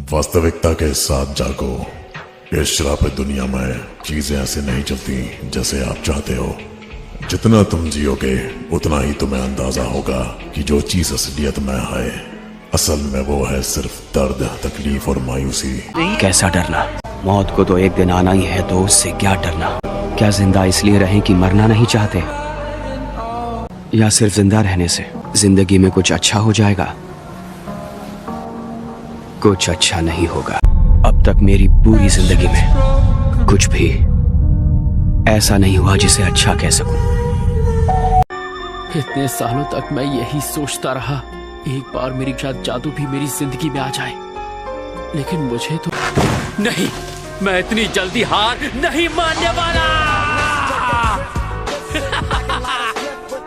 वास्तविकता के साथ जागो। इस श्रापित दुनिया में चीजें ऐसे नहीं चलती जैसे आप चाहते हो। जितना तुम जियोगे उतना ही तुम्हें अंदाजा होगा कि जो चीज असलियत में है, असल में वो है सिर्फ दर्द, तकलीफ और मायूसी। कैसा डरना? मौत को तो एक दिन आना ही है, तो उससे क्या डरना? क्या जिंदा इसलिए रहें कि मरना नहीं चाहते, या सिर्फ जिंदा रहने से जिंदगी में कुछ अच्छा हो जाएगा? कुछ अच्छा नहीं होगा। अब तक मेरी पूरी जिंदगी में कुछ भी ऐसा नहीं हुआ जिसे अच्छा कह सकूं। इतने सालों तक मैं यही सोचता रहा, एक बार मेरी शायद जादू भी मेरी जिंदगी में आ जाए, लेकिन मुझे तो नहीं, मैं इतनी जल्दी हार नहीं मानने वाला।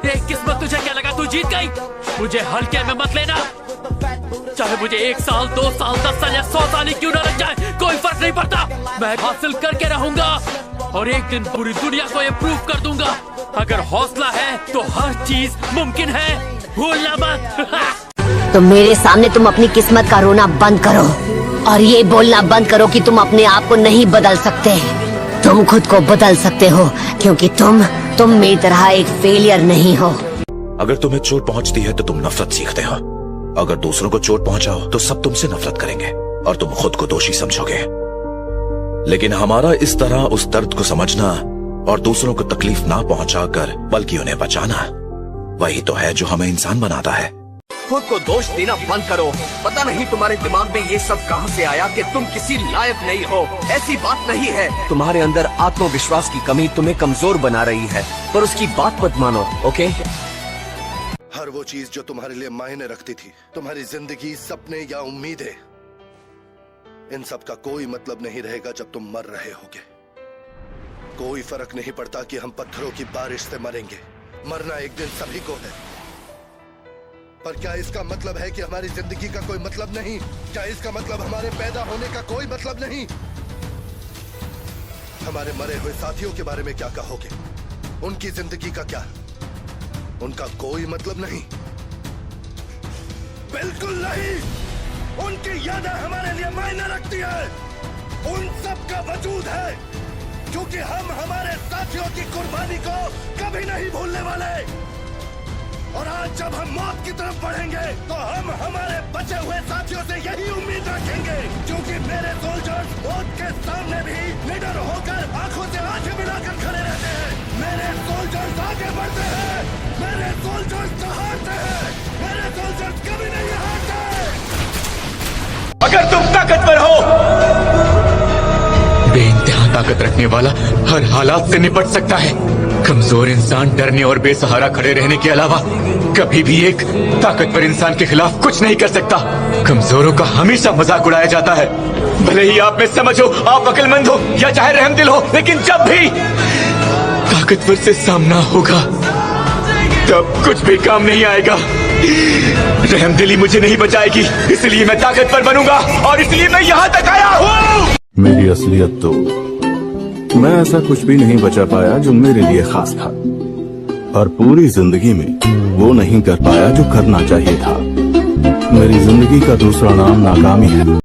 एक किस्मत, तुझे क्या लगा तू जीत गई? मुझे हल्के में मत लेना। चाहे मुझे 1 साल, 2 साल, 10 साल या 100 साल ही क्यों ना लग जाए, कोई फर्क नहीं पड़ता। मैं हासिल करके रहूंगा और एक दिन पूरी दुनिया को ये प्रूव कर दूंगा। अगर हौसला है तो हर चीज मुमकिन है, भूलना मत। तो मेरे सामने तुम अपनी किस्मत का रोना बंद करो और ये बोलना बंद करो कि तुम अपने आप को नहीं बदल सकते। तुम खुद को बदल सकते हो, क्योंकि तुम मेरी तरह एक फेलियर नहीं हो। अगर तुम्हें चोट पहुंचती है तो तुम नफरत सीखते हो। अगर दूसरों को चोट पहुंचाओ तो सब तुमसे नफरत करेंगे और तुम खुद को दोषी समझोगे। लेकिन हमारा इस तरह उस दर्द को समझना और दूसरों को तकलीफ ना पहुंचाकर बल्कि उन्हें बचाना, वही तो है जो हमें इंसान बनाता है। खुद को दोष देना बंद करो। पता नहीं तुम्हारे दिमाग में ये सब कहां से आया कि तुम किसी लायक नहीं हो। ऐसी बात नहीं है। तुम्हारे अंदर आत्मविश्वास की कमी तुम्हें कमजोर बना रही है, पर उसकी बात मत मानो, ओके? हर वो चीज जो तुम्हारे लिए मायने रखती थी, तुम्हारी जिंदगी, सपने या उम्मीदें, इन सब का कोई मतलब नहीं रहेगा जब तुम मर रहे होगे। कोई फर्क नहीं पड़ता कि हम पत्थरों की बारिश से मरेंगे, मरना एक दिन सभी को है। पर क्या इसका मतलब है कि हमारी जिंदगी का कोई मतलब नहीं? क्या इसका मतलब हमारे पैदा होने का कोई मतलब नहीं? हमारे मरे हुए साथियों के बारे में क्या कहोगे? उनकी जिंदगी का क्या? उनका कोई मतलब नहीं? बिल्कुल नहीं। उनकी यादें हमारे लिए मायने रखती है। उन सब का वजूद है क्योंकि हम हमारे साथियों की कुर्बानी को कभी नहीं भूलने वाले। और आज जब हम मौत की तरफ बढ़ेंगे तो हम हमारे बचे हुए साथियों से यही उम्मीद रखेंगे, क्योंकि मेरे सोल्जर्स मौत के सामने भी निडर होकर आंखों से आंखें मिलाकर खड़े रहते हैं। मेरे सोल्जर्स आगे बढ़ते हैं, मेरे सोल्जर्स हारते हैं, मेरे सोल्जर्स कभी नहीं हारते। अगर तुम ताकतवर हो, बेइंतहा ताकत रखने वाला हर हालात से निपट सकता है। कमजोर इंसान डरने और बेसहारा खड़े रहने के अलावा कभी भी एक ताकतवर इंसान के खिलाफ कुछ नहीं कर सकता। कमजोरों का हमेशा मजाक उड़ाया जाता है। भले ही आप में समझ हो, आप अक्लमंद हो या चाहे रहमदिल हो, लेकिन जब भी ताकतवर से सामना होगा तब कुछ भी काम नहीं आएगा। रहमदिली मुझे नहीं बचाएगी, इसलिए मैं ताकतवर बनूंगा और इसलिए मैं यहाँ तक आया हूँ। मेरी असलियत तो मैं ऐसा कुछ भी नहीं बचा पाया जो मेरे लिए खास था, और पूरी जिंदगी में वो नहीं कर पाया जो करना चाहिए था। मेरी जिंदगी का दूसरा नाम नाकामी है।